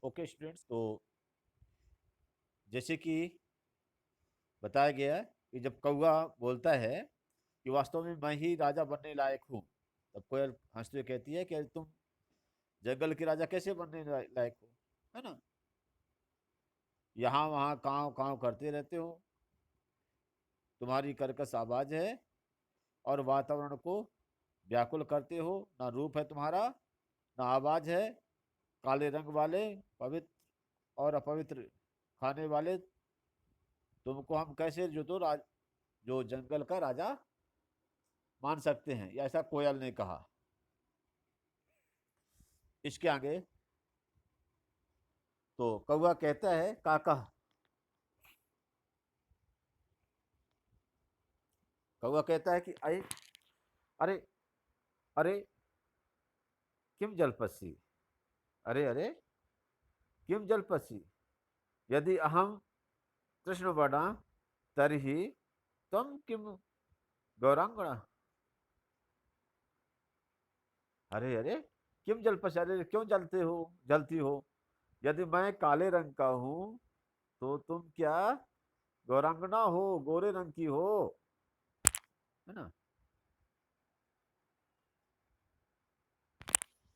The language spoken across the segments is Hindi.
ओके स्टूडेंट्स, तो जैसे कि बताया गया कि जब कौवा बोलता है कि वास्तव में मैं ही राजा बनने लायक हूँ, तब कोयल हंसते हुए कहती है कि तुम जंगल के राजा कैसे बनने लायक हो, है ना। यहाँ वहाँ काँव काँव करते रहते हो, तुम्हारी कर्कश आवाज है और वातावरण को व्याकुल करते हो। ना रूप है तुम्हारा, ना आवाज है। काले रंग वाले, पवित्र और अपवित्र खाने वाले, तुमको हम कैसे जो जंगल का राजा मान सकते हैं, या ऐसा कोयल ने कहा। इसके आगे तो कौवा कहता है काका। कौवा कहता है कि अरे अरे अरे किम जलपसी, अरे अरे किम जलपसी, यदि अहम कृष्णवर्णा तर्हि त्वं किम गौरांगना। अरे अरे किम जलपसी, अरे क्यों जलती हो। यदि मैं काले रंग का हूँ तो तुम क्या गौरांगना हो, गोरे रंग की हो, है ना।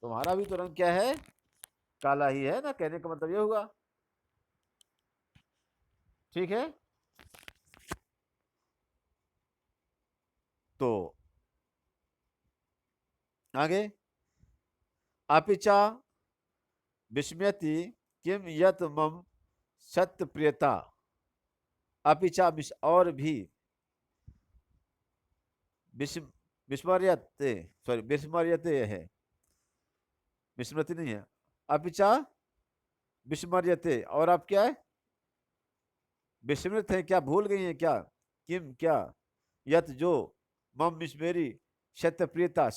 तुम्हारा भी तो रंग क्या है, काला ही है ना। कहने का मतलब ये हुआ, ठीक है। तो आगे, अपिचा विस्मयति किम यत मम सत्य प्रियता। अपिचा और भी, विस्म विस्मर्यते, सॉरी विस्मर्यते है, विस्मृति नहीं है। अपिचा विस्मर्यते, और आप क्या है, विस्मृत है क्या, भूल गई है क्या। किम क्या, यत जो, मम मेरी सत्य प्रियता,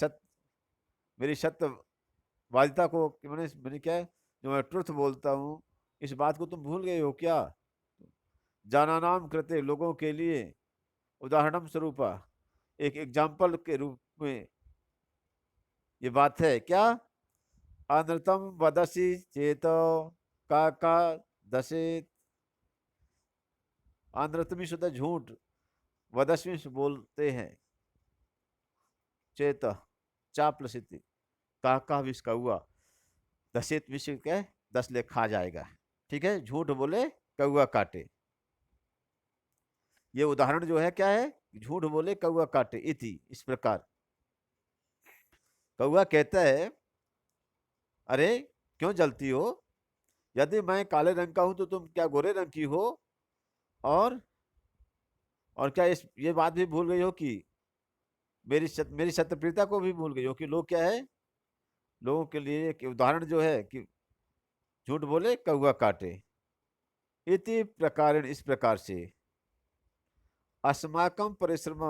मेरी सत्यवादिता को, मैंने मैंने क्या है, जो मैं ट्रुथ बोलता हूँ, इस बात को तुम भूल गए हो क्या। जानानाम कृते, लोगों के लिए, उदाहरणम स्वरूपा, एक एग्जाम्पल के रूप में ये बात है क्या। अनृतम वदसी चेतो का दशेत। अनृतमी शुद्ध झूठ, वदस्वी से बोलते हैं, चेत चापलसिति, का विष का हुआ, दशेत विषय क्या, 10 ले खा जाएगा। ठीक है, झूठ बोले कौआ काटे। ये उदाहरण जो है क्या है, झूठ बोले कौआ काटे इति, इस प्रकार। कौआ कहता है अरे क्यों जलती हो, यदि मैं काले रंग का हूं तो तुम क्या गोरे रंग की हो। और क्या ये बात भी भूल गई हो कि मेरी सत्यप्रियता को भी भूल गई हो कि लोग क्या है, लोगों के लिए एक उदाहरण जो है कि झूठ बोले कौआ काटे। इति प्रकार, इस प्रकार से, अस्माकं परिश्रम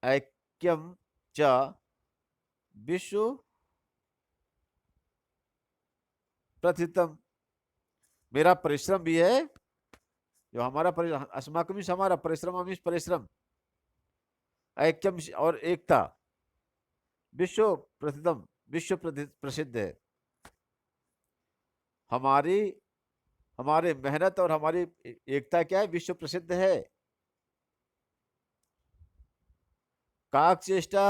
ऐक्यम च विश्व प्रथितम, मेरा परिश्रम भी है, जो हमारा अस्माकं हमारा परिश्रम, परिश्रम, ऐक्यम और एकता, विश्व प्रसिद्धम, विश्व प्रसिद्ध है। हमारी हमारे मेहनत और हमारी एकता क्या है, विश्व प्रसिद्ध है। काक चेष्टा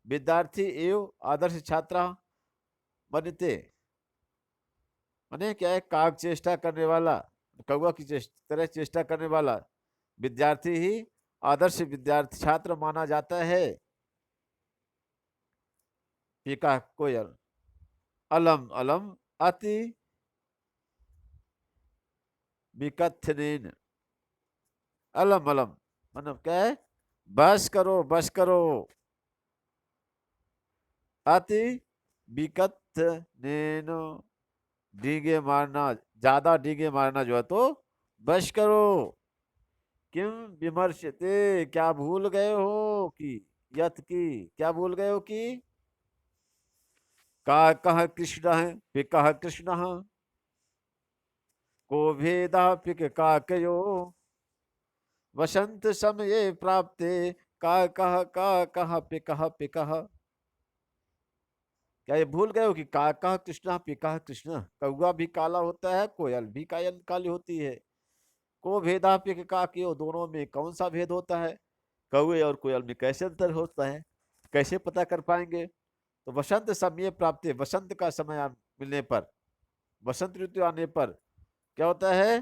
विद्यार्थी एवं आदर्श छात्रा बनते, माने क्या है, काक चेष्टा करने वाला, कौवा की तरह चेष्टा करने वाला विद्यार्थी ही आदर्श विद्यार्थी छात्र माना जाता है। पीका कोयल, अलम अलम अति विकथनेन, अलम अलम मतलब क्या है, बस करो बस करो, अति विकथनेन, डींगे मारना, ज्यादा डींगे मारना जो है, तो बस करो। किम विमर्शते, क्या भूल गए हो कि, यत की क्या भूल गए हो कि, का कह कृष्ण है, पिका कृष्ण, को भेदा पिक काकयो, वसंत समय प्राप्ते, का कह पिकह पिकह। क्या ये भूल गए हो कि काका कृष्णा पिका कृष्ण, कौआ भी काला होता है, कोयल भी कायल काली होती है। को भेदा पिक का कियो, दोनों में कौन सा भेद होता है? कौए और कोयल में कैसे अंतर होता है? कैसे पता कर पाएंगे? तो वसंत समय प्राप्ति, वसंत का समय मिलने पर, वसंत ऋतु आने पर क्या होता है?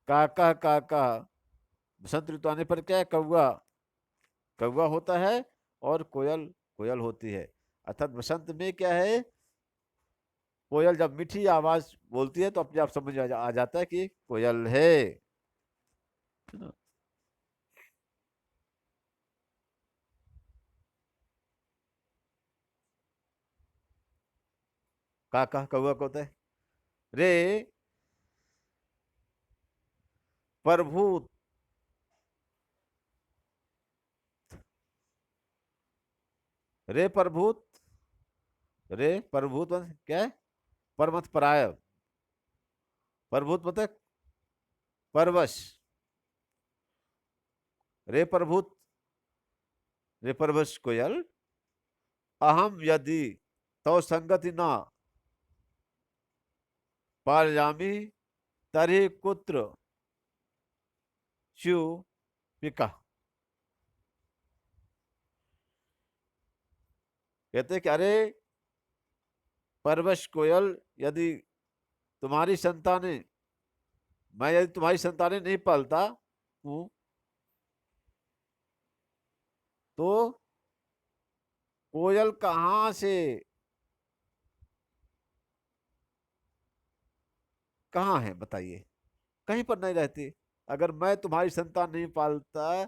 काका काका, वसंत ऋतु आने पर क्या है? कौआ कौआ होता है और कोयल कोयल होती है। अर्थात वसंत में क्या है? कोयल जब मीठी आवाज बोलती है तो अपने आप समझ आ जाता है कि कोयल है ना? काका कौआ को होता है। रे प्रभु, रे प्रभुत, रे प्रभुत मतलब क्या है? परमत पराय, प्रभुत मतलब परवश, रे प्रभुत, रे परवश कोयल, अहम यदि तो संगति ना पालयामी तरी कुत्र शिव पिका। कहते कि अरे परवश कोयल, यदि तुम्हारी संतानें, मैं यदि तुम्हारी संतानें नहीं पालता हूं तो कोयल कहाँ से, कहाँ है बताइए? कहीं पर नहीं रहती। अगर मैं तुम्हारी संतान नहीं पालता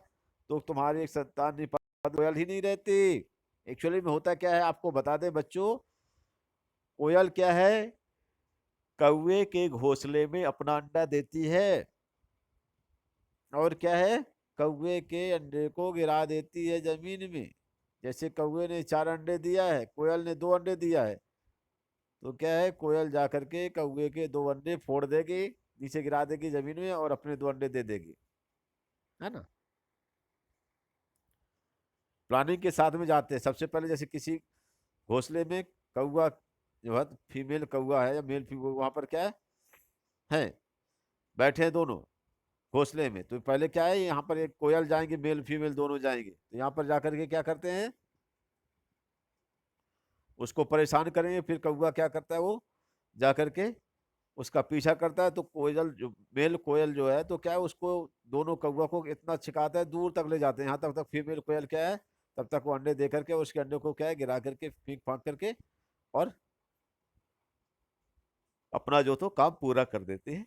तो तुम्हारी एक संतान नहीं पालता, कोयल ही नहीं रहती। एक्चुअली में होता क्या है आपको बता दें बच्चों, कोयल क्या है? कौवे के घोंसले में अपना अंडा देती है, और क्या है? कौवे के अंडे को गिरा देती है जमीन में। जैसे कौवे ने 4 अंडे दिया है, कोयल ने 2 अंडे दिया है, तो क्या है? कोयल जा करके कौवे के 2 अंडे फोड़ देगी, नीचे गिरा देगी जमीन में, और अपने 2 अंडे दे देगी, है ना? प्लानिंग के साथ में जाते हैं। सबसे पहले जैसे किसी घोंसले में कौवा जो है, फीमेल कौवा है या मेल फीमेल, वहां पर क्या है बैठे हैं दोनों घोंसले में, तो पहले क्या है, यहाँ पर एक कोयल जाएंगे, मेल फीमेल दोनों जाएंगे, तो यहाँ पर जाकर के क्या करते हैं? उसको परेशान करेंगे। फिर कौवा क्या करता है? वो जाकर के उसका पीछा करता है, तो कोयल जो मेल कोयल जो है तो क्या है, उसको दोनों कौवा को इतना छिकाता है, दूर तक ले जाते हैं, यहाँ तक तक फीमेल कोयल क्या है, तब तक वो अंडे दे करके उसके अंडे को क्या है गिरा करके फीक फाक करके और अपना जो तो काम पूरा कर देते हैं।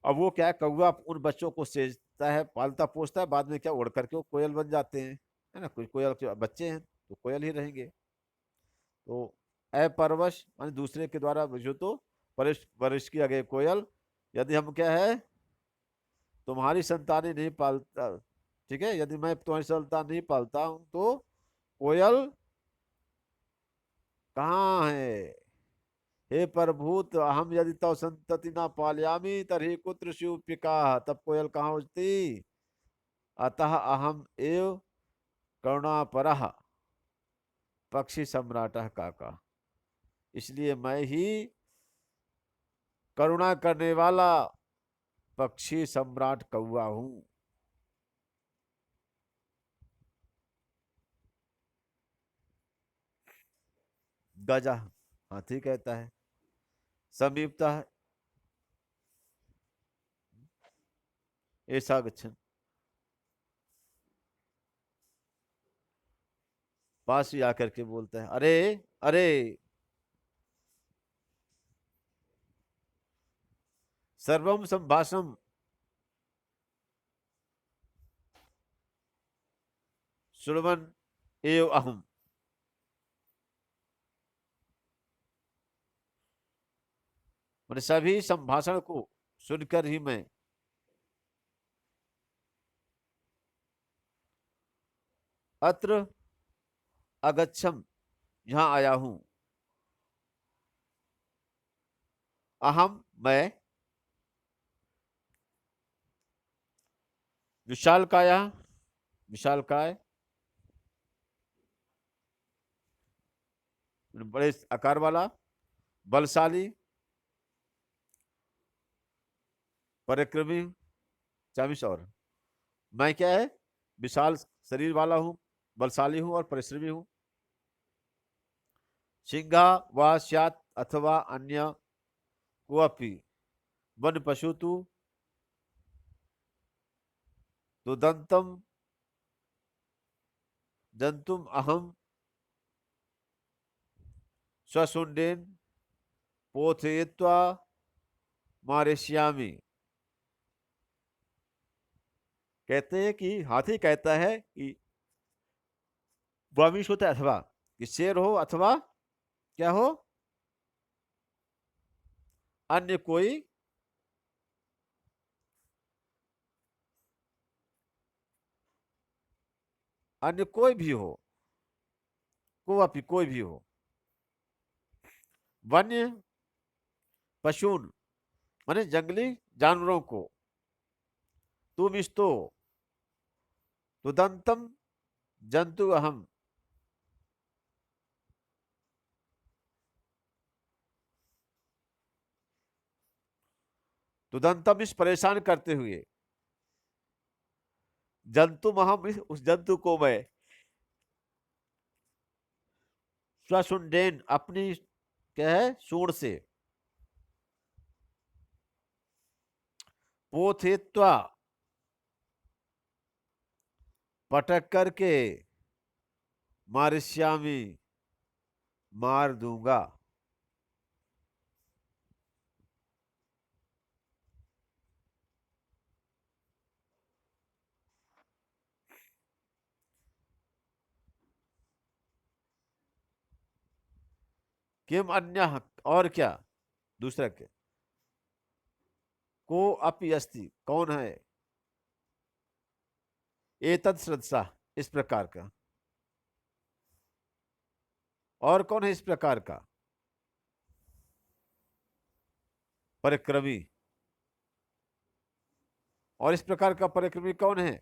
अब वो क्या है, कौवा उन बच्चों को सेजता है, पालता पोसता है, बाद में क्या उड़ करके वो कोयल बन जाते हैं, है ना? कुछ कोयल के बच्चे हैं तो कोयल ही रहेंगे। तो अपरवश मान दूसरे के द्वारा जो तो परिश परिश किया गया कोयल, यदि हम क्या है तुम्हारी संतानें नहीं पालता, ठीक है, यदि मैं तुम्हारी संतान नहीं पालता हूं तो कोयल कहाँ है? हे प्रभुत, हम यदि तव संतति ना पालयामी तरही कुत्र शिव पिका, तब कोयल कहाँ उठती? अतः अहम एव करुणापरः पक्षी सम्राट काका, इसलिए मैं ही करुणा करने वाला पक्षी सम्राट कौआ हूं। गजा हाथी कहता है, समीपता ऐसा गच्छन, पास ही आकर के बोलता है, अरे अरे सर्वम संभाषम श्रवण एव अहम, मैंने सभी संभाषण को सुनकर ही मैं अत्र अगच्छम यहाँ आया हूं। अहम मैं, विशाल काया, विशाल काय, बड़े आकार वाला, बलशाली, पराक्रमी, 24 और मैं क्या है, विशाल शरीर वाला हूं, बलशाली हूं और परिश्रमी हूं। सिंहा व स्यात् अथवा अन्य कोऽपि वन पशु तो दंतम जंतुम अहम स्वशुंडेन पोथयित्वा मारिष्यामि। कहते हैं कि हाथी कहता है कि वामिश होता है अथवा, कि शेर हो अथवा क्या हो, अन्य कोई अन्य कोई भी हो, कोई कोई भी हो, वन्य पशुन माने जंगली जानवरों को, तुम इस्तो तुदंतम जंतु अहम, तुदंतम इस परेशान करते हुए, जंतु अहम इस उस जंतु को मैं, स्वसुंडेन अपनी क्या है सूंड से, पोथित्वा पटक करके, मारिष्यामी मार दूंगा। किम अन्य, और क्या दूसरा क्या, को अपि अस्ति कौन है, एतत् सदसा इस प्रकार का, और कौन है इस प्रकार का, परिक्रमी, और इस प्रकार का परिक्रमी कौन है,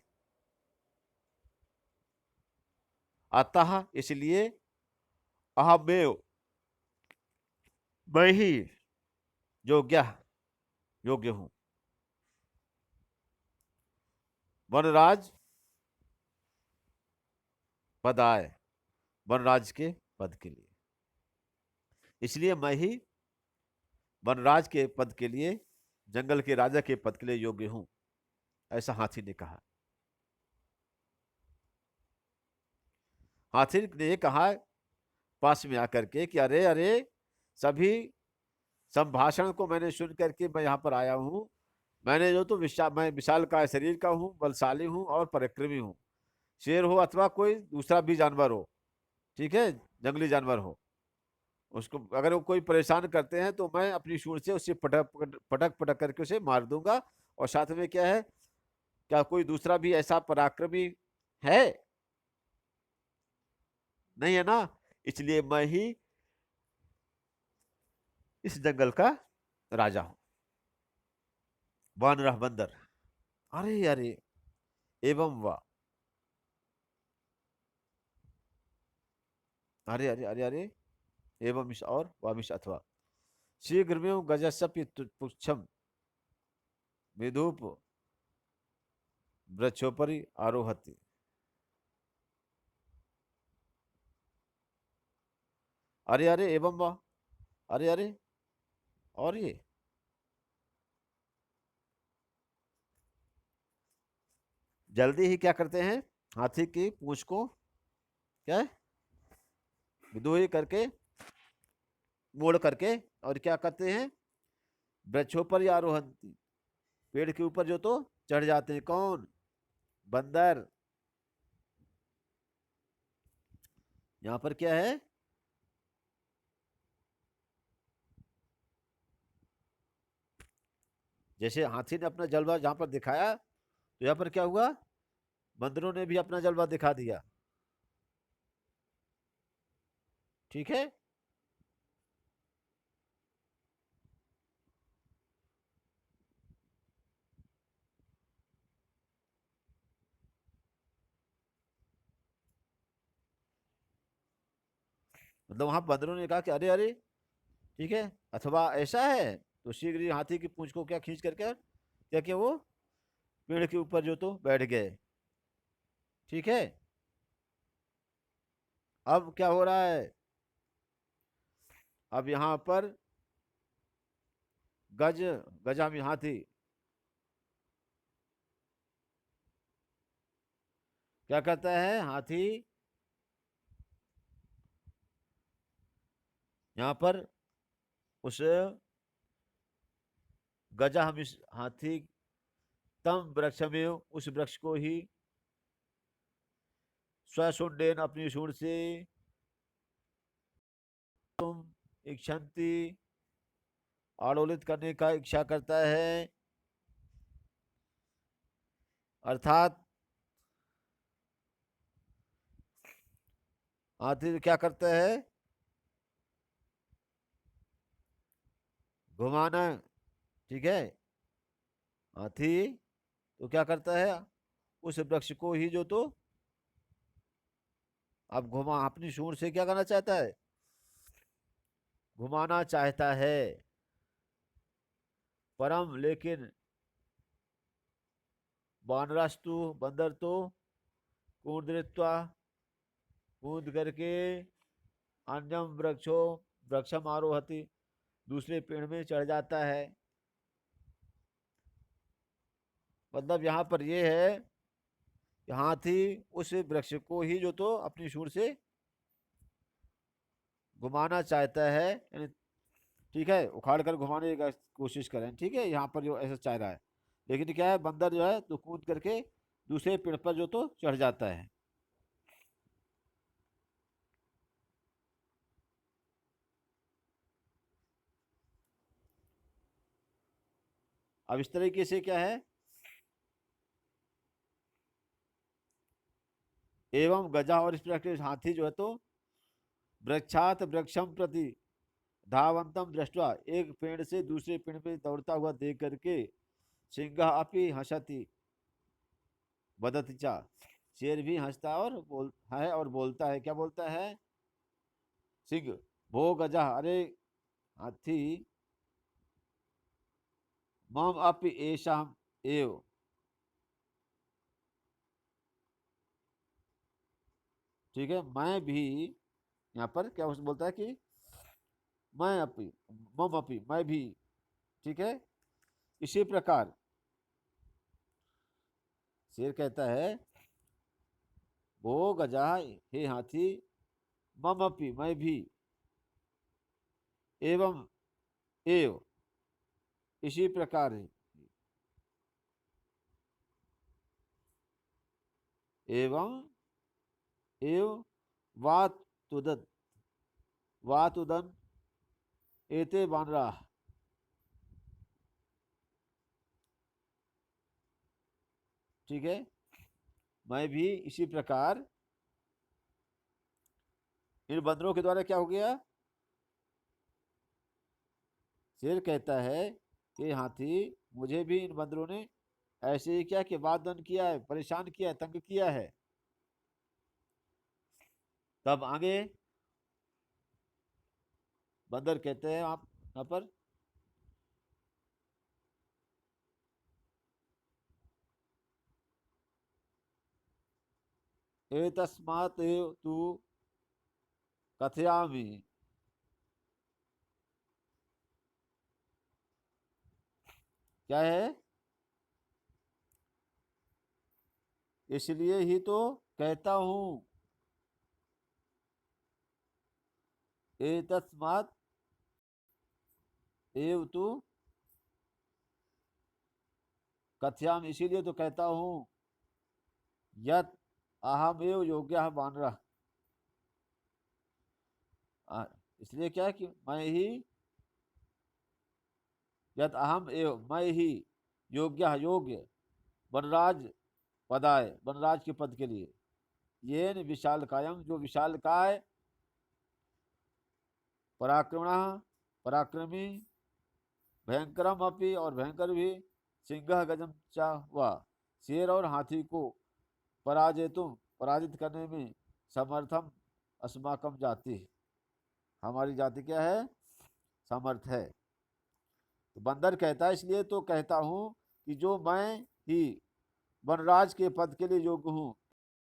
अतः इसलिए, अहमेव मैं ही योग्य योग्य हूं, वनराज पदाय, वनराज के पद के लिए, इसलिए मैं ही वनराज के पद के लिए, जंगल के राजा के पद के लिए योग्य हूं, ऐसा हाथी ने कहा। हाथी ने ये कहा पास में आकर के कि अरे अरे, सभी संभाषण को मैंने सुन करके मैं यहाँ पर आया हूँ। मैंने जो तो मैं विशाल काय शरीर का हूँ, बलशाली हूँ और पराक्रमी हूँ। शेर हो अथवा कोई दूसरा भी जानवर हो, ठीक है, जंगली जानवर हो, उसको अगर वो कोई परेशान करते हैं तो मैं अपनी सूंड से उससे पटक पटक पटक करके उसे मार दूंगा। और साथ में क्या है, क्या कोई दूसरा भी ऐसा पराक्रमी है, नहीं है ना, इसलिए मैं ही इस जंगल का राजा हूं। वानरह बंदर, अरे अरे, एवं वा, अरे अरे अरे अरे, एवं मिश और वामिश अथवा, शीघ्रमेव गजस्यपि पुच्छम विधूप वृक्षोपरि आरोहति। अरे अरे, एवं वा, अरे अरे, और ये जल्दी ही क्या करते हैं, हाथी की पूंछ को क्या है, विदोही करके, मोड़ करके, और क्या करते हैं, वृक्षों पर आरोहंती, पेड़ के ऊपर जो तो चढ़ जाते हैं, कौन, बंदर। यहाँ पर क्या है, जैसे हाथी ने अपना जलवा जहां पर दिखाया, तो यहाँ पर क्या हुआ, बंदरों ने भी अपना जलवा दिखा दिया, ठीक है। मतलब वहां बंदरों ने कहा कि अरे अरे, ठीक है, अथवा ऐसा है, तो शीघ्र ही हाथी की पूंछ को क्या खींच करके क्या कि वो पेड़ के ऊपर जो तो बैठ गए। ठीक है, अब क्या हो रहा है, अब यहाँ पर गज गजा में हाथी क्या कहता है, हाथी यहाँ पर उस गजा हम इस हाथी तम वृक्ष में उस वृक्ष को ही स्वशुंडेन अपनी सूंड से तुम इच्छन्ति आलोलित करने का इच्छा करता है। अर्थात हाथी क्या करता है, घुमाना। ठीक है, हाथी तो क्या करता है, उस वृक्ष को ही जो तो अब घुमा अपनी सूंड से क्या करना चाहता है, घुमाना चाहता है। परम लेकिन वानरस्तु बंदर तो कूदृत्वा कूद करके अन्यम वृक्षो वृक्षम आरोहति दूसरे पेड़ में चढ़ जाता है। मतलब यहाँ पर ये है कि हाथी उस वृक्ष को ही जो तो अपनी सूंड से घुमाना चाहता है, यानी ठीक है, उखाड़ कर घुमाने की कोशिश करें। ठीक है, यहाँ पर जो ऐसा चाह रहा है, लेकिन क्या है, बंदर जो है तो कूद करके दूसरे पेड़ पर जो तो चढ़ जाता है। अब इस तरीके से क्या है, एवं गजा और इस प्रकार के हाथी जो है तो वृक्षात वृक्षम प्रति धावंतम दृष्टवा एक पेड़ से दूसरे पेड़ पे दौड़ता हुआ देख करके सिंह अपि हंसती बदती चा शेर भी हंसता और बोल है और बोलता है, क्या बोलता है, सिंह भो गजा, अरे हाथी, मम अपि एषा एव, ठीक है, मैं भी, यहाँ पर क्या बोलता है कि मैं अपी, मम अपी, मैं भी, ठीक है, इसी प्रकार शेर कहता है, वो गजा, हे हाथी, मम अपी, मैं भी, एवं एव, इसी प्रकार है, एवं एव वातुदन वातुदन एते बानरा, ठीक है, मैं भी इसी प्रकार इन बंदरों के द्वारा क्या हो गया, शेर कहता है कि हाथी, मुझे भी इन बंदरों ने ऐसे ही क्या कि वादन किया है, परेशान किया है, तंग किया है। तब आगे बंदर कहते हैं आप यहाँ पर, एतस्मात् एव तु कथयामि, क्या है, इसलिए ही तो कहता हूं, एतस्मात् एव तु कथयामि, इसीलिए तो कहता हूं, यत अहम एव योग्य बानर, इसलिए क्या है कि मैं ही, यत अहम एव, मैं ही, योग्य वनराज पदाय, वनराज के पद के लिए, ये विशाल कायम, जो विशाल काय, पराक्रमण पराक्रमी, भयंकरम अपि और भयंकर भी, सिंह गजम चा हुआ, शेर और हाथी को पराजित करने में समर्थम अस्माकम जाति, हमारी जाति क्या है? समर्थ है। तो बंदर कहता है इसलिए तो कहता हूं कि जो मैं ही वनराज के पद के लिए योग्य हूं,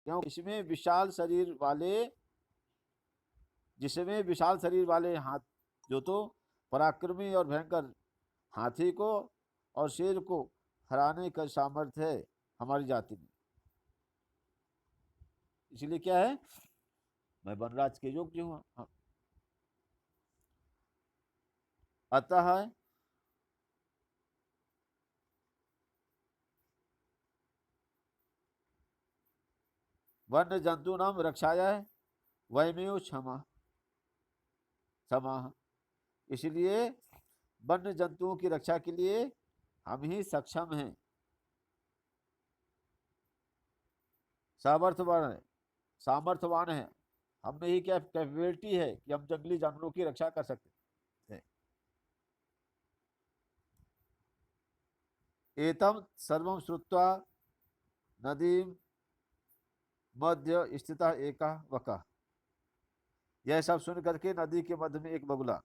क्यों? जिसमें विशाल शरीर वाले हाथ, जो तो पराक्रमी और भयंकर हाथी को और शेर को हराने का सामर्थ्य है हमारी जाति में। इसलिए क्या है? मैं वनराज के योग्य हूँ। अतः वन्य जंतु नाम रक्षाया वयमेव क्षमा समाह। इसलिए वन्य जंतुओं की रक्षा के लिए हम ही सक्षम हैं, सामर्थ्यवान है। हम में ही क्या कैपेबिलिटी है कि हम जंगली जानवरों की रक्षा कर सकते हैं। एतम सर्वं श्रुत्वा नदी मध्य स्थित एका वका। यह सब सुन करके नदी के मध्य में एक बगुला,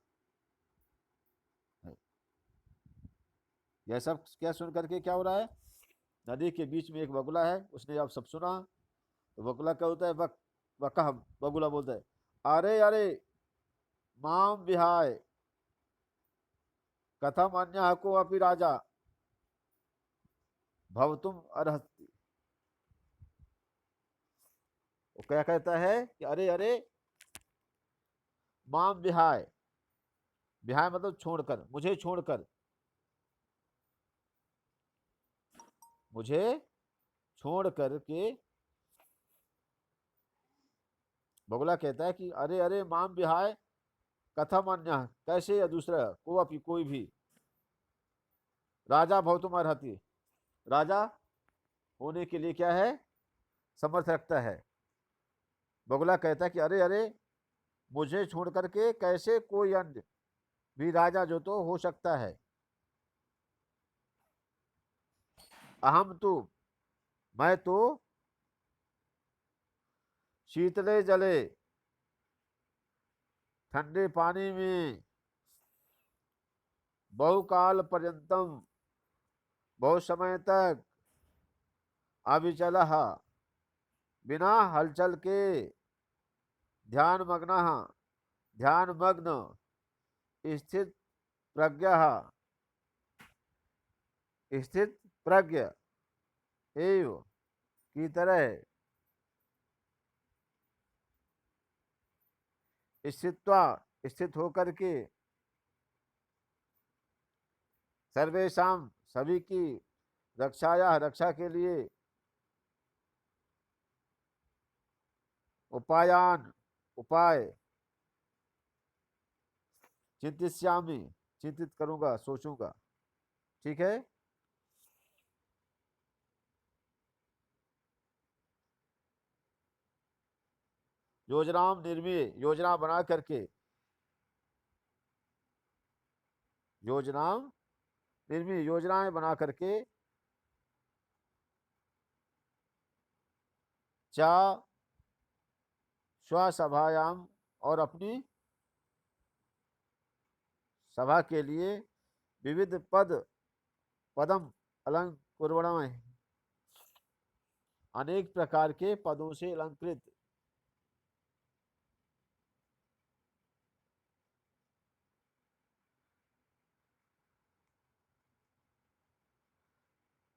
यह सब क्या सुन करके क्या हो रहा है? नदी के बीच में एक बगुला है, उसने अब सब सुना। तो बगुला क्या होता है? वका, बगुला बोलता है, अरे अरे माम विहाय कथम अन्य को अपि राजा भवतुम अर्हति। वो क्या कहता है कि अरे अरे माम विहाय, विहाय मतलब छोड़कर, मुझे छोड़कर, मुझे छोड़ करके। बगुला कहता है कि अरे अरे माम विहाय कथम अन्य, कैसे या दूसरा को अपि कोई भी, राजा भवतुम अर्हति, राजा होने के लिए क्या है? समर्थ रखता है। बगुला कहता है कि अरे अरे मुझे छोड़ करके कैसे कोई अन्य भी राजा जो तो हो सकता है। अहम तो, मैं तो शीतले जले, ठंडे पानी में, बहुकाल पर्यंतम, बहुत समय तक, अविचल, बिना हलचल के, ध्यान मग्न, ध्यान मग्न, स्थित प्रज्ञ, स्थित प्रज्ञ एव की तरह, स्थित्वा स्थित होकर के, सर्वेशम सभी की, रक्षाया रक्षा के लिए, उपायान उपाय, चिंतिष्यामि चिंतित करूंगा, सोचूंगा। ठीक है। योजना निर्मीय, योजना बना करके, योजना निर्मीय, योजनाएं बना करके, चा स्वसभायाम, और अपनी सभा के लिए, विविध पदम अलंकुर्वण, अनेक प्रकार के पदों से अलंकृत,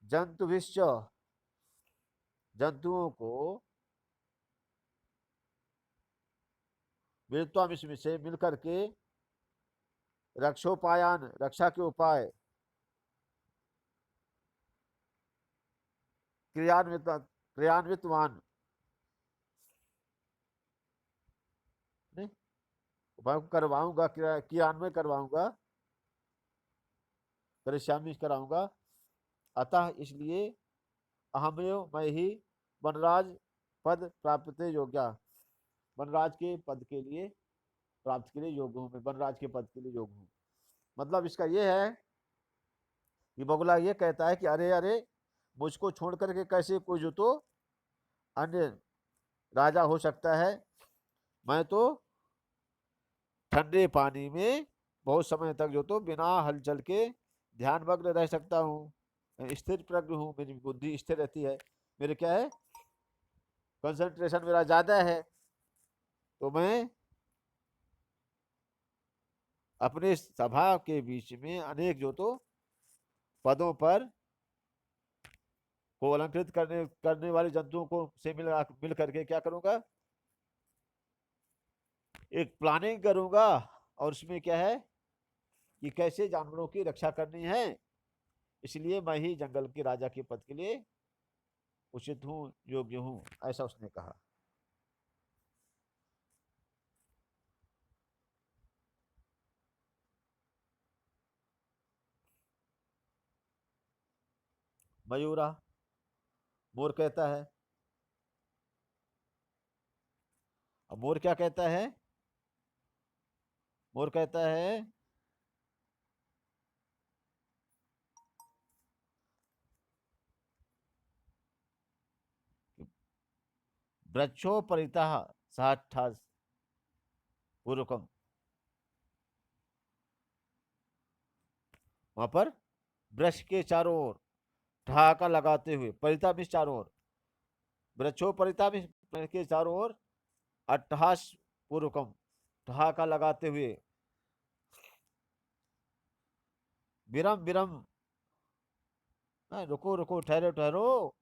जंतुभिश्च, जंतुओं को, मिलता से मिलकर के, रक्षोपायान रक्षा के उपाय, क्रियान्वितवान, नहीं उपाय करवाऊंगा, क्रियान्वय करवाऊंगा, परेशानी कराऊंगा। अतः इसलिए अहमेव, मैं ही वनराज पद प्राप्त योग्य, वनराज के पद के लिए प्राप्त के लिए योग्य हूँ, मैं वनराज के पद के लिए योग्य हूँ। मतलब इसका यह है कि बगुला ये कहता है कि अरे अरे मुझको छोड़ करके कैसे कोई जो तो अन्य राजा हो सकता है। मैं तो ठंडे पानी में बहुत समय तक जो तो बिना हलचल के ध्यानमग्न रह सकता हूँ। स्थिर प्रज्ञ हूँ, मेरी बुद्धि स्थिर रहती है, मेरे क्या है कंसंट्रेशन मेरा ज्यादा है, तो मैं अपने सभा के बीच में अनेक जो तो पदों पर को अलंकृत करने करने वाले जंतुओं को से मिल करके क्या करूंगा, एक प्लानिंग करूंगा, और उसमें क्या है कि कैसे जानवरों की रक्षा करनी है, इसलिए मैं ही जंगल के राजा के पद के लिए उचित हूँ, योग्य हूँ, ऐसा उसने कहा। मयूरा, मोर कहता है। अब मोर क्या कहता है, मोर कहता है वृक्षो परितः साठ पूर्वकम, वहां पर वृक्ष के चारों ओर ठहाका लगाते हुए, परिता भी चारों ओर, वृक्षो परिता भी के चारों ओर अट्टहास पूर्वकम, ठहाका लगाते हुए, विरम विरम, रुको रुको, ठहरो ठहरो,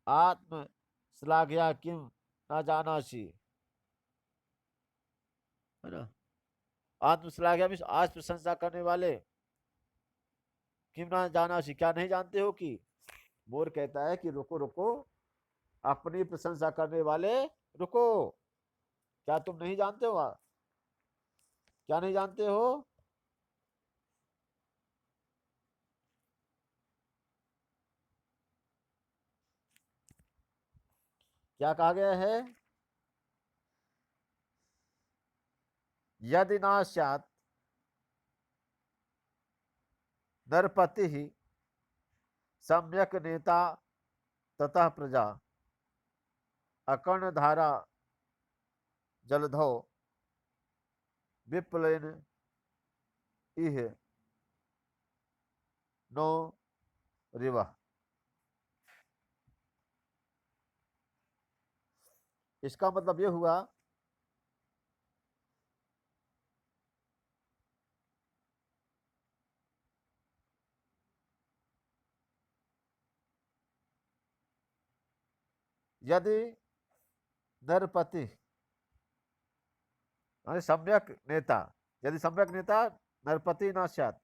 आत्म श्लाघया किम ना जानासी, है ना, आत्म श्लाघया में आज प्रशंसा करने वाले, किम ना जानासी क्या नहीं जानते हो कि, मोर कहता है कि रुको रुको, अपनी प्रशंसा करने वाले रुको, क्या तुम नहीं जानते हो, क्या नहीं जानते हो, क्या कहा गया है, यदि ना स्यात् नरपति ही सम्यक नेता ततः प्रजा, अकर्णधारा जलधौ विप्लवेन इह नो रिवा। इसका मतलब यह हुआ यदि नरपति सम्यक नेता, यदि सम्यक नेता नरपति न स्यात्,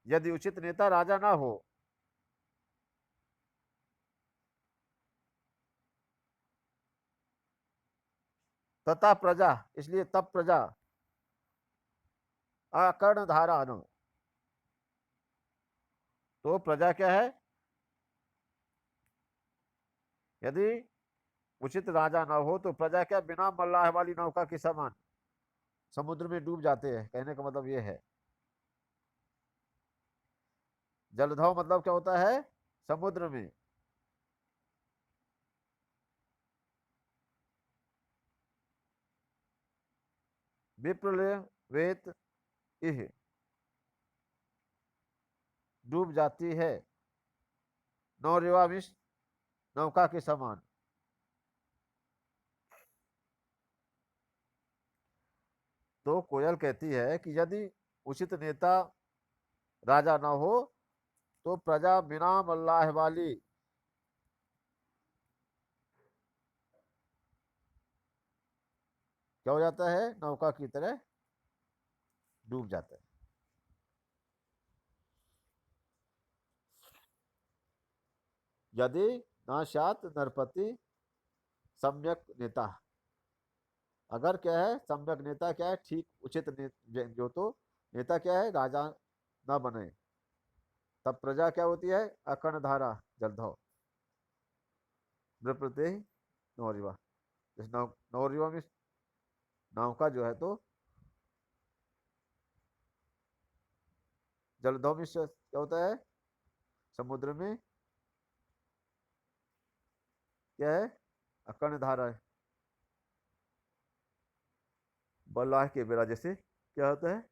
यदि उचित नेता राजा ना हो, तथा प्रजा, इसलिए तब प्रजा, अकर्णधारा न, तो प्रजा क्या है, यदि उचित राजा न हो तो प्रजा क्या बिना मल्लाह वाली नौका के समान समुद्र में डूब जाते हैं, कहने का मतलब यह है। जलधव मतलब क्या होता है, समुद्र में, विप्रलवेत इह डूब जाती है, नौरेवाविश नौका के समान। तो कोयल कहती है कि यदि उचित नेता राजा ना हो तो प्रजा बिना मल्लाह वाली क्या हो जाता है, नौका की तरह डूब जाता है। यदि नाशात नरपति सम्यक नेता, अगर क्या है सम्यक नेता क्या है, ठीक उचित जो तो नेता क्या है राजा न बने, तब प्रजा क्या होती है, अकर्णधारा जलधव नृपते नौरिवा, इस नौरिवा में नौका जो है तो जलधव में क्या होता है, समुद्र में क्या है, अकर्णधारा है, बल्लाह के बेड़ा जैसे क्या होता है,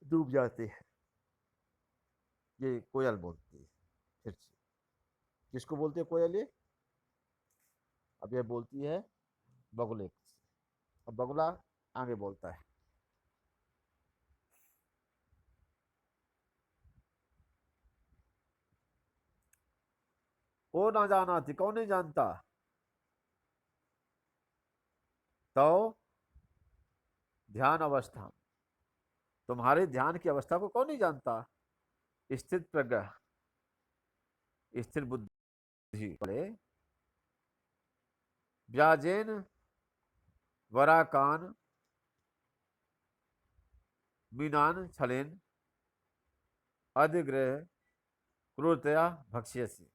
डूब जाते हैं। ये कोयल बोलती है। फिर से किसको बोलते हैं कोयल ये? अब ये बोलती है बगुले से। अब बगुला आगे बोलता है। को ना जाना थी, कौन नहीं जानता? तो ध्यान अवस्था, तुम्हारे ध्यान की अवस्था को कौन नहीं जानता? स्थित प्रज्ञा, स्थिर बुद्धि पड़े, व्याजेन वराकान मीनान छलेन अधिग्रह क्रूरतया भक्ष्यसि।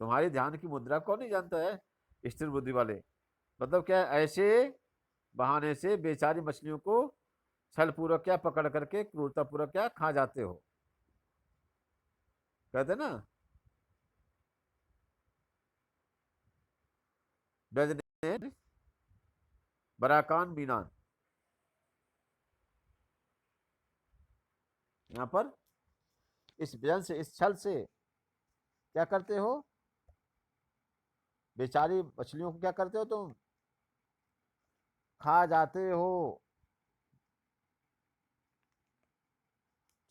तुम्हारी ध्यान की मुद्रा कौन नहीं जानता है? स्थिर बुद्धि वाले। मतलब क्या है? ऐसे बहाने से बेचारी मछलियों को छल पूर्वक क्या पकड़ करके क्रूरता पूर्वक क्या खा जाते हो। कहते ना व्यजनेन बराकान मीनान, यहाँ पर इस व्यजन से, इस छल से क्या करते हो? बेचारी मछलियों को क्या करते हो तुम? खा जाते हो।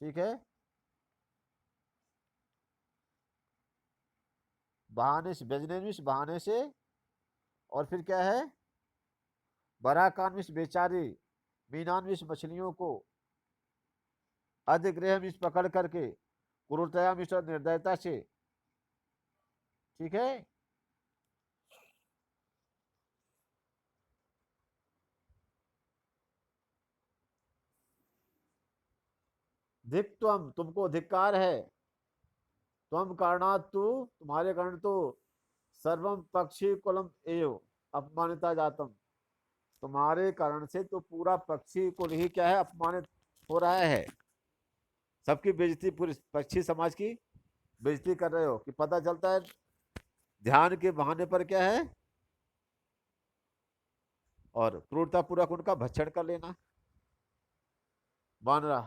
ठीक है। बहाने से, व्यजनेन बहाने से, और फिर क्या है? बराकान बेचारी, मीनान मछलियों को, अधिग्रह पकड़ करके, क्रूरतया निर्दयता से। ठीक है। धिक त्वम, तुमको धिक्कार है। त्वम कारणात, तू, तुम्हारे कारण तो, सर्वम पक्षी कुलम एव अपमानिता जातम, तुम्हारे कारण से तो पूरा पक्षी कुल ही क्या है? अपमानित हो रहा है। सबकी बेइज्जती, पूरी पक्षी समाज की बेइज्जती कर रहे हो। कि पता चलता है ध्यान के बहाने पर क्या है? और क्रूरता पूर्वक उनका भक्षण कर लेना। वानरा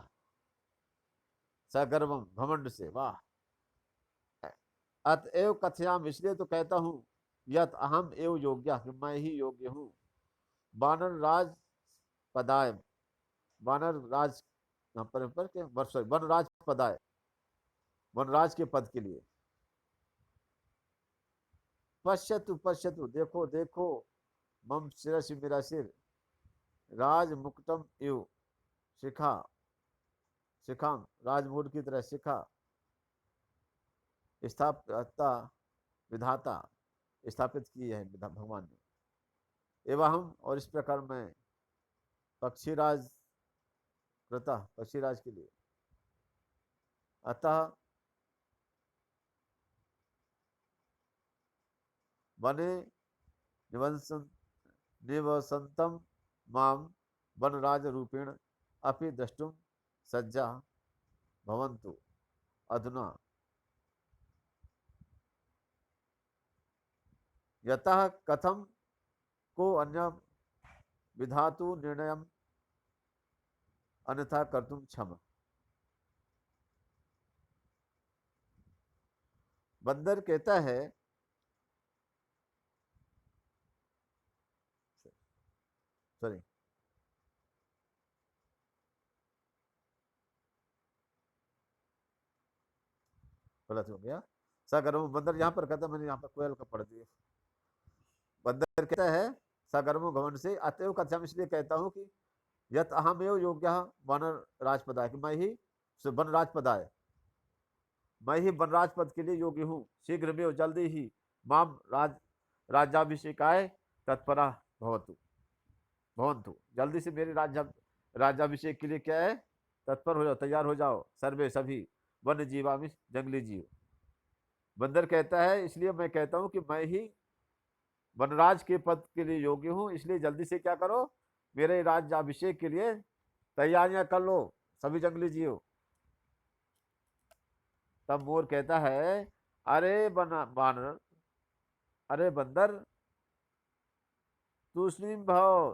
सगर्वम, घमंड से, वाह। अतएव कथयाम, इसलिए तो कहता हूं, यत अहम एव योग्य, कि मैं ही योग्य हूं। वानर राज पदाय, वानर राज, पर के वर्ष, वनराज पदाय, वनराज के पद के लिए। पश्यतु पश्यतु, देखो देखो, मम शिरस, मेरा सिर, राज मुक्तम एव शिखा, शिखाम, राजमूड की तरह शिखा, स्थापता, विधाता, स्थापित की है भगवान ने। एवं हम, और इस प्रकार मैं, पक्षीराज कृता, पक्षीराज के लिए। अतः वने निवसन, निवसंतम माम वनराज रूपेण अपि द्रष्टुम सज्जा भवन्तु अधुना। यतः कथम को अन्य विधातु निर्णयम अन्यथा कर्तुम क्षम। बंदर कहता है, सॉरी, गलत हो गया। सगर्व, बंदर यहाँ पर कहता है, मैंने यहाँ पर कोयल का पढ़ दिया। बंदर कहता है सगर्व घमंड से, अतएव कथम, इसलिए कहता हूँ कि यत अहमेव योग्य वानर राजपदाय, कि मैं ही वन राजपदाय, मैं ही वनराज पद के लिए योग्य हूँ। शीघ्र में, जल्दी ही, माम राज्याभिषेकाय तत्परा भवतु, भवंतु, जल्दी से मेरे राज्याभिषेक के लिए क्या है? तत्पर हो जाओ, तैयार हो जाओ। सर्वे, सभी, वन्य जीवामिष, जंगली जीव। बंदर कहता है, इसलिए मैं कहता हूं कि मैं ही वनराज के पद के लिए योग्य हूं, इसलिए जल्दी से क्या करो? मेरे राज्याभिषेक के लिए तैयारियां कर लो, सभी जंगली जीव। तब मोर कहता है, अरे बानर, अरे बंदर, तूष्णीम भाव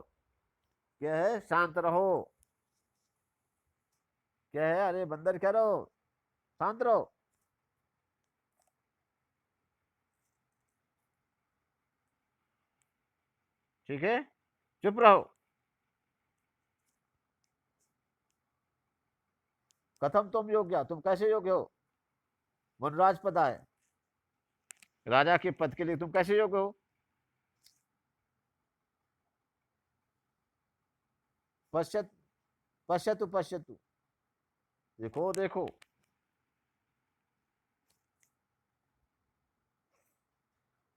क्या है, शांत रहो। क्या है, अरे बंदर क्या रहो, शांत रहो। ठीक है, चुप रहो। कथम तुम योग्य, तुम कैसे योग्य हो। वनराज पद है, राजा के पद के लिए तुम कैसे योग्य हो। पश्यत, पश्यतु पश्यतु, देखो देखो।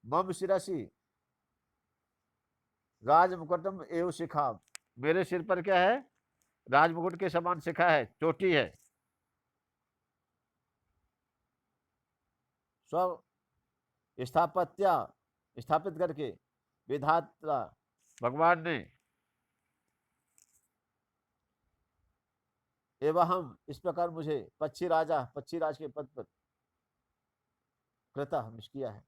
मम शिरसी राज मुकुटम एवं शिखा, मेरे सिर पर क्या है, राजमुकुट के समान शिखा है, चोटी है। स्व स्थापत्या, स्थापित करके, विधाता भगवान ने, एवं हम इस प्रकार मुझे पक्षी राजा, पक्षी राज के पद पर कृता हमिश किया है।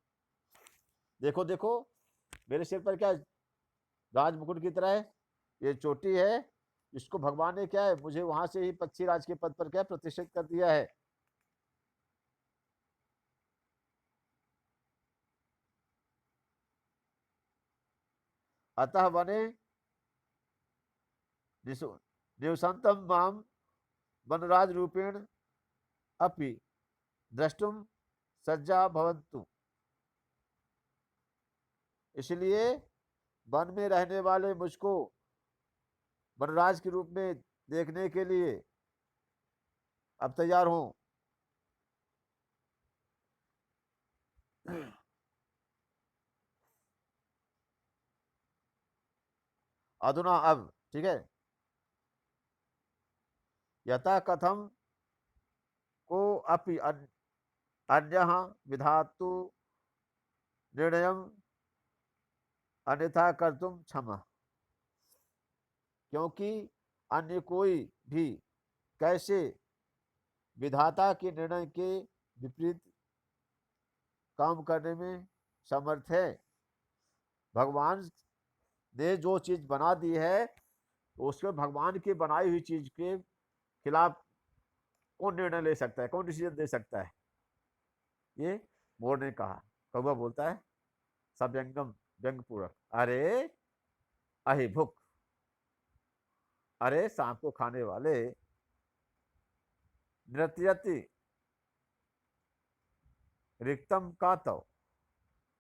देखो देखो, मेरे सिर पर क्या राज मुकुट की तरह है, ये चोटी है, इसको भगवान ने क्या है, मुझे वहां से ही पक्षी राज के पद पर क्या प्रतिष्ठित कर दिया है। अतः वने निवसंतम माम वनराज रूपेण अपि द्रष्टुम सज्जा भवन्तु, इसलिए वन में रहने वाले मुझको वनराज के रूप में देखने के लिए अब तैयार हो। अधुना अब, ठीक है, यथा कथम को अपि अन्यः विधातु निर्णयम अन्यथा कर्तुम क्षमा, क्योंकि अन्य कोई भी कैसे विधाता के निर्णय के विपरीत काम करने में समर्थ है। भगवान ने जो चीज बना दी है, तो उसके भगवान की बनाई हुई चीज के खिलाफ कौन निर्णय ले सकता है, कौन डिसीजन दे सकता है। ये मोर ने कहा, कौवा बोलता है सव्यंगम, व्यंग पूर्वक, अरे अहिभुक, अरे सांप को खाने वाले, नृत्यति रिक्तम का तो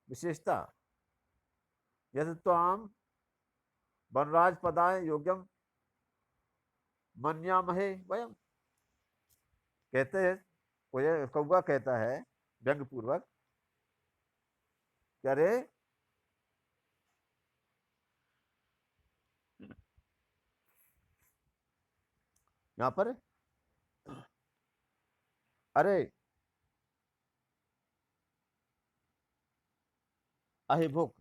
विशेषता, यदि त्वाम वनराज पदाय योग्यम मन्यामहे वयम, कहते हैं, कोई कौवा कहता है व्यंग पूर्वक, अरे यहाँ पर, अरे अहिभुक,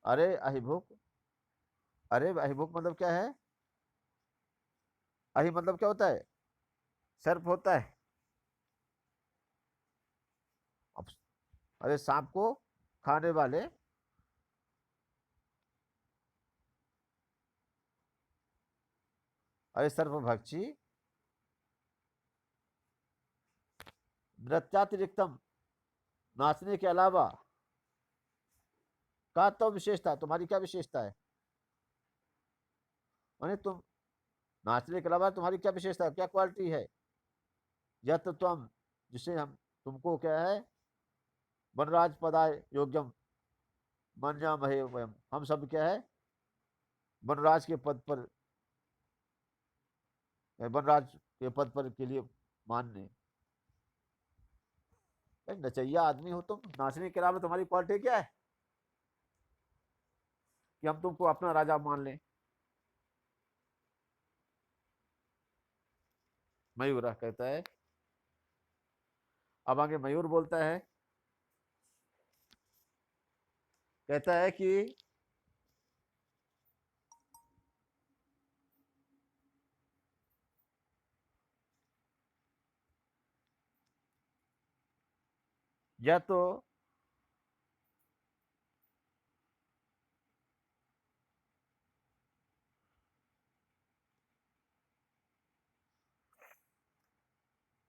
अरे अहिभुक, अरे अहिभुक मतलब क्या है, अहि मतलब क्या होता है, सर्प होता है। अब अरे सांप को खाने वाले, अरे सर्पभक्षी, नृत्यातिरिक्तम, नाचने के अलावा, का तो विशेषता, तुम्हारी क्या विशेषता है, माने तुम नाचने के अलावा तुम्हारी क्या विशेषता है, क्या क्वालिटी है। यह तो तुम, जिसे हम तुमको क्या है, वनराज पदाय योग्यम मन्यामहे वयम, हम सब क्या है, वनराज के पद पर, वनराज के पद पर के लिए मानने। नचैया आदमी हो तुम, नाचने के अलावा तुम्हारी क्वालिटी क्या है कि हम तुमको अपना राजा मान लें। मयूर कहता है, अब आगे मयूर बोलता है, कहता है कि या तो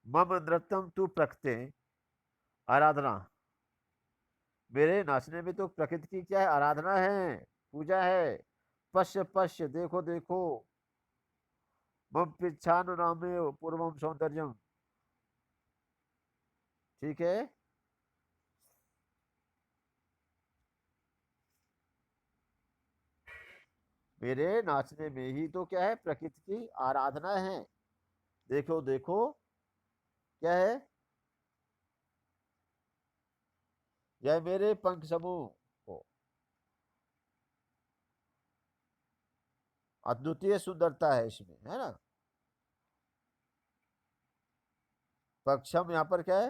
मम नृत्यम तू प्रकृति आराधना, मेरे नाचने में तो प्रकृति की क्या है, आराधना है, पूजा है। पश्य पश्य, देखो देखो, मम पिछानु नामे पूर्वम सौंदर्यम। ठीक है। मेरे नाचने में ही तो क्या है, प्रकृति की आराधना है। देखो देखो, क्या है, यह मेरे पंख समूह को अद्वितीय सुंदरता है इसमें, है ना। पक्षम यहाँ पर क्या है,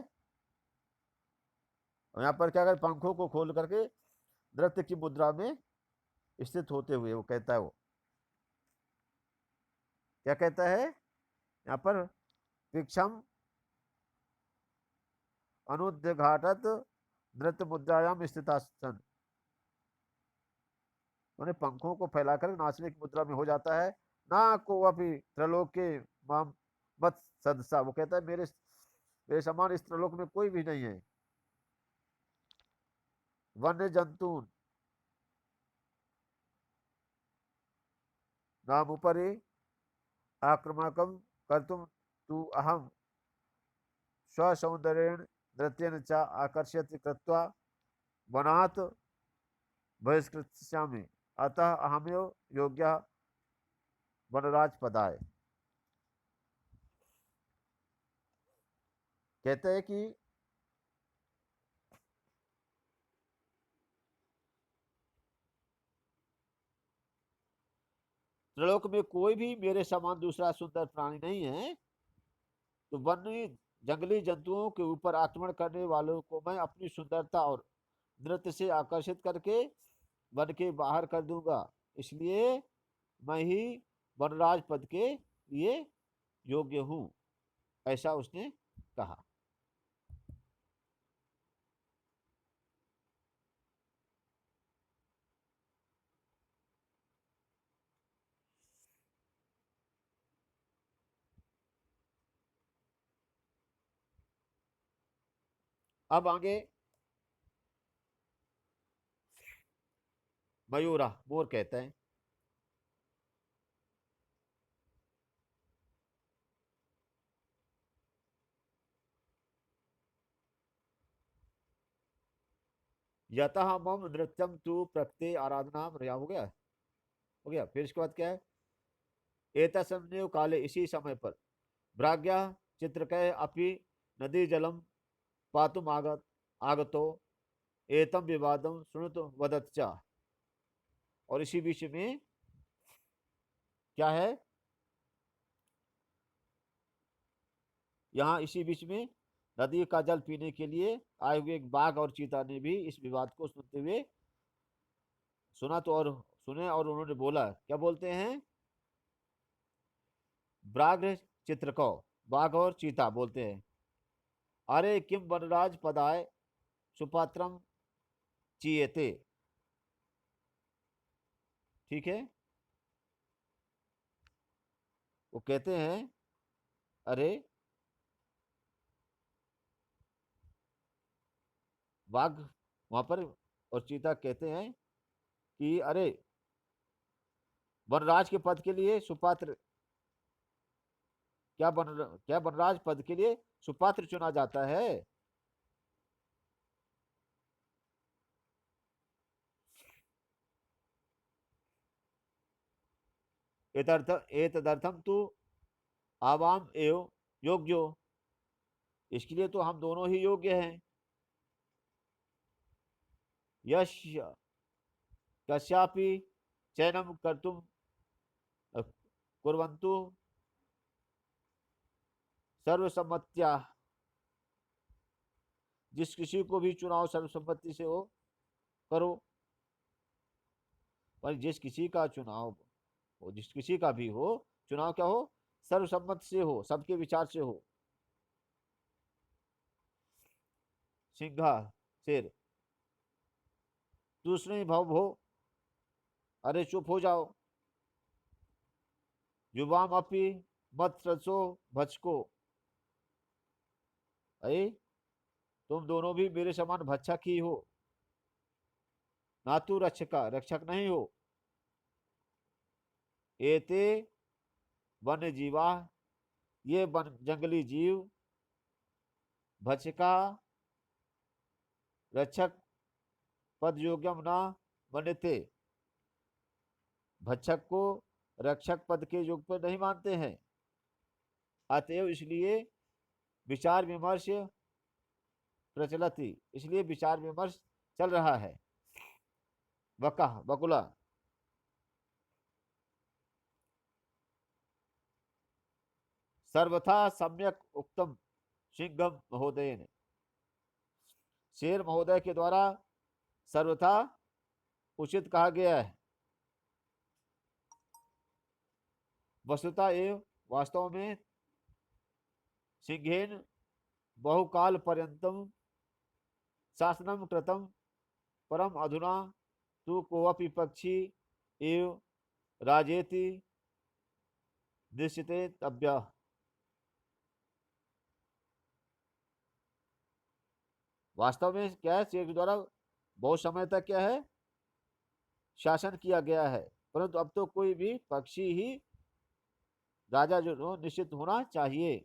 यहाँ पर क्या कर, पंखों को खोल करके नृत्य की मुद्रा में स्थित होते हुए वो कहता है, वो क्या कहता है यहाँ पर, पीक्षम अनुद्घाटत नृत्य मुद्रायाम स्थितासन, उन्हें पंखों को फैलाकर नाचने की मुद्रा में हो जाता है। ना को अभी त्रलोक के माम मत सदसा, वो कहता है मेरे मेरे समान इस त्रलोक में कोई भी नहीं है। वन्य जंतु नाम उपरि आक्रमकम कर्तुम तु अहम स्वसौंदर्येण नृत्येन च आकर्षयति कृत्वा वनात् बहिष्कृत्स्यामि, अतः अहमेव योग्यः वनराज पदाय। कहते हैं कि त्रिलोक में कोई भी मेरे समान दूसरा सुंदर प्राणी नहीं है, तो वन्य जंगली जंतुओं के ऊपर आक्रमण करने वालों को मैं अपनी सुंदरता और नृत्य से आकर्षित करके वन के बाहर कर दूंगा। इसलिए मैं ही वनराज पद के लिए योग्य हूं, ऐसा उसने कहा। अब आगे मयूरा, मोर कहते हैं, यतः मम नृत्यम तु प्रकृति आराधना, हो गया, हो गया। फिर इसके बाद क्या है, एतस्मिन् काले, इसी समय पर, भ्राग्या चित्रकय अपि नदी जलम पातुम आगतो एतम विवादम सुनत वदत च, और इसी बीच में क्या है, यहाँ इसी बीच में नदी का जल पीने के लिए आए हुए एक बाघ और चीता ने भी इस विवाद को सुनते हुए सुना, तो और सुने, और उन्होंने बोला, क्या बोलते हैं, व्याघ्र चित्रको, बाघ और चीता बोलते हैं, अरे किम वनराज पदाय सुपात्रम चीयते। ठीक है, वो कहते हैं, अरे, बाघ वहां पर और चीता कहते हैं कि अरे, वनराज के पद के लिए सुपात्र, क्या वनराज पद के लिए सुपात्र चुना जाता है। एतदर्थम तू आवाम एवं योग्यो, इसके लिए तो हम दोनों ही योग्य हैं। यश कस्यापि चयनम कर्तुम कुर्वन्तु सर्वसम्मत्या, जिस किसी को भी चुनाव सर्वसम्मति से हो, करो। पर जिस किसी का चुनाव हो, जिस किसी का भी हो चुनाव, क्या हो, सर्वसम्मत से हो, सबके विचार से हो। सिंहा, शेर, दूसरे भव हो, अरे चुप हो जाओ। युवाम अपि मत रचो भचको, अरे तुम दोनों भी मेरे समान भक्षक ही हो, ना तू रक्षका, रक्षक नहीं हो। एते वन्य जीवा, ये वन जंगली जीव, भक्षका रक्षक पद योग्यम न मन्यते, भक्षक को रक्षक पद के योग पर नहीं मानते हैं। अतएव इसलिए विचार विमर्श प्रचलति, इसलिए विचार विमर्श चल रहा है। वकह बकुला, सर्वथा सम्यक उक्तम सिंघम महोदय ने, शेर महोदय के द्वारा सर्वथा उचित कहा गया है। वस्तुतः एवं वास्तव में सिंहेन बहुकाल पर्यंतम शासनम कृतम, परम अधुना तु कोऽपि पक्षी एव राजेति दृश्यते तभ्यः। वास्तव में क्या है, शेर के द्वारा बहुत समय तक क्या है शासन किया गया है, परंतु अब तो कोई भी पक्षी ही राजा जो निश्चित होना चाहिए।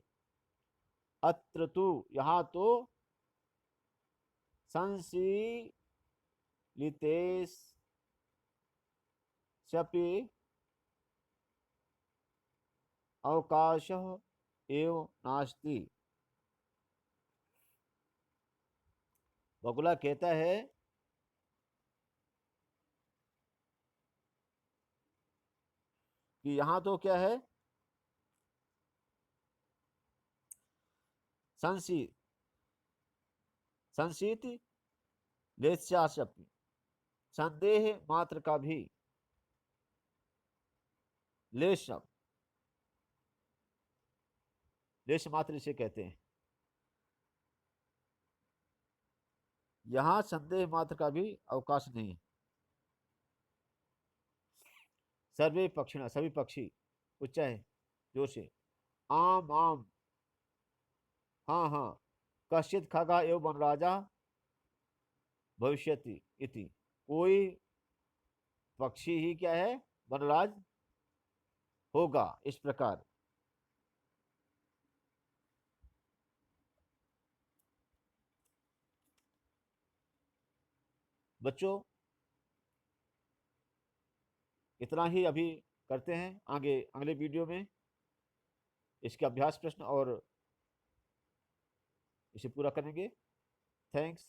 अत्र तु, यहाँ तो संशीलितेष्यपि अवकाशः एव नास्ति। बगुला कहता है कि यहाँ तो क्या है, संशीत लेस्यास्यपि, संदेह मात्र का भी, लेश लेश मात्र इसे कहते हैं। यहाँ संदेह मात्र का भी अवकाश नहीं है। सर्वे पक्षिणा, सभी पक्षी, उच्च है जोर से, आम आम, हाँ हाँ, कश्चित खगा एवं वनराजा भविष्यति इति, कोई पक्षी ही क्या है वनराज होगा, इस प्रकार। बच्चों इतना ही अभी करते हैं, आगे अगले वीडियो में इसके अभ्यास प्रश्न और इसे पूरा करेंगे। थैंक्स।